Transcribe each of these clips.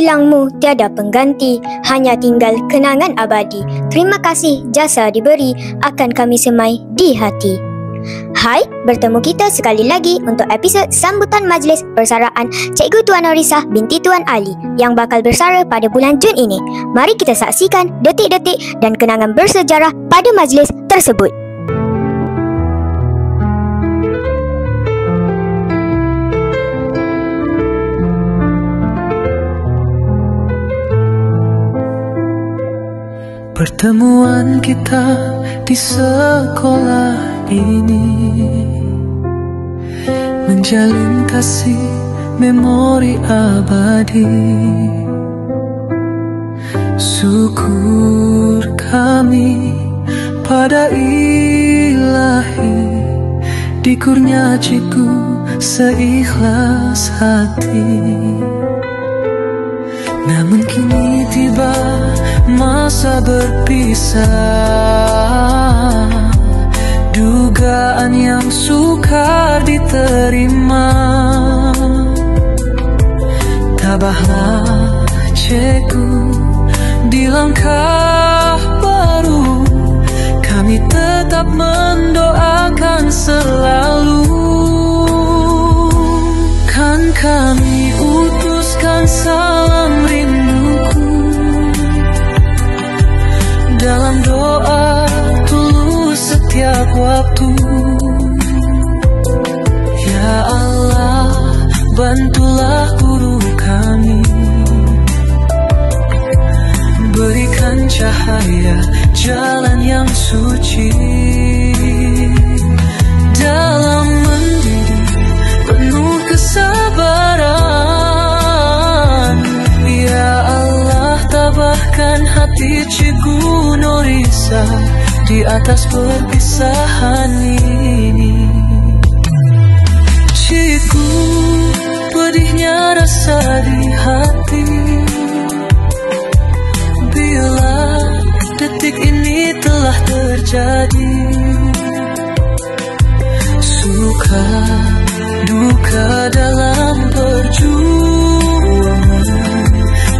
Kilangmu tiada pengganti, hanya tinggal kenangan abadi. Terima kasih jasa diberi, akan kami semai di hati. Hai, bertemu kita sekali lagi untuk episod sambutan majlis persaraan Cikgu Tuan Norisah binti Tuan Ali yang bakal bersara pada bulan Jun ini. Mari kita saksikan detik-detik dan kenangan bersejarah pada majlis tersebut. Pertemuan kita di sekolah ini menjalin kasih memori abadi. Syukur kami pada Ilahi, dikurnia cikgu seikhlas hati. Namun kini tiba masa berpisah, dugaan yang sukar diterima. Tabahlah cikgu di langkah baru, kami tetap mendoakan selalu. Kan kami utuskan salam rinduku dalam doa tulus setiap waktu. Ya Allah, bantulah guru kami, berikan cahaya jalan yang suci dalam mendidik penuh kesabaran. Ya Allah, tabahkan hati Cikgu Norisah di atas perpisahan ini. Cikgu, pedihnya rasa di hati bila detik ini telah terjadi. Suka duka dalam perjuangan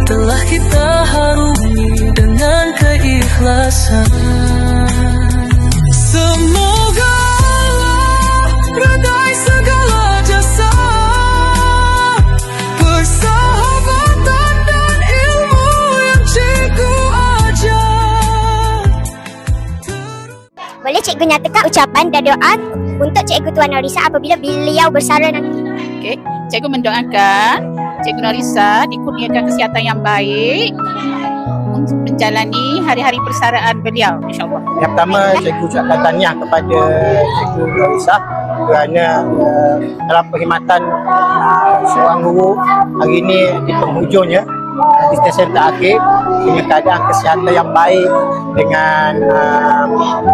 telah kita harungi dengan keikhlasan. Semoga Allah redai segala jasa, persahabatan dan ilmu yang cikgu ajar. Boleh cikgu nyatakan ucapan dan doa untuk Cikgu Tuan Norisah apabila beliau bersara nanti? Okey, cikgu mendoakan Cikgu Norisah dikurniakan kesihatan yang baik untuk menjalani hari-hari persaraan beliau, insya-Allah. Yang pertama, cikgu ucapkan tahniah kepada Cikgu Norisah kerana dalam perkhidmatan seorang guru hari ini di penghujungnya, di stesen terakhir, dengan keadaan kesihatan yang baik, dengan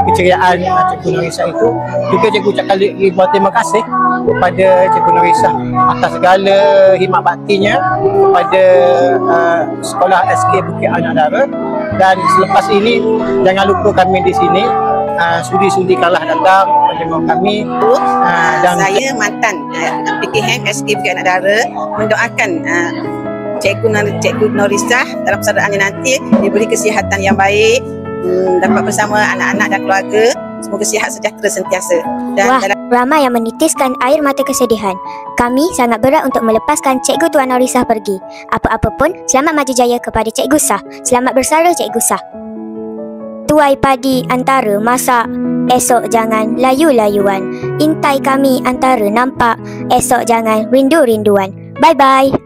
keceriaan Cikgu Norisah itu. Juga cikgu ucapkan ribuan terima kasih kepada Cikgu Norisah atas segala khidmat baktinya kepada sekolah SK Bukit Anak Dara. Dan selepas ini jangan lupa kami di sini sudi-sudi kalah datang menjenguk kami. Dan saya mantan PKM SK Bukit Anak Dara mendoakan Cikgu Norisah dalam persaraannya nanti diberi kesihatan yang baik, dapat bersama anak-anak dan keluarga. Semoga sihat sejahtera sentiasa. Dan wah, ramai yang menitiskan air mata kesedihan. Kami sangat berat untuk melepaskan Cikgu Tuan Norisah pergi. Apa-apa pun, selamat maju jaya kepada Cikgu Sah. Selamat bersara Cikgu Sah. Tuai padi antara masak, esok jangan layu-layuan. Intai kami antara nampak, esok jangan rindu-rinduan. Bye-bye.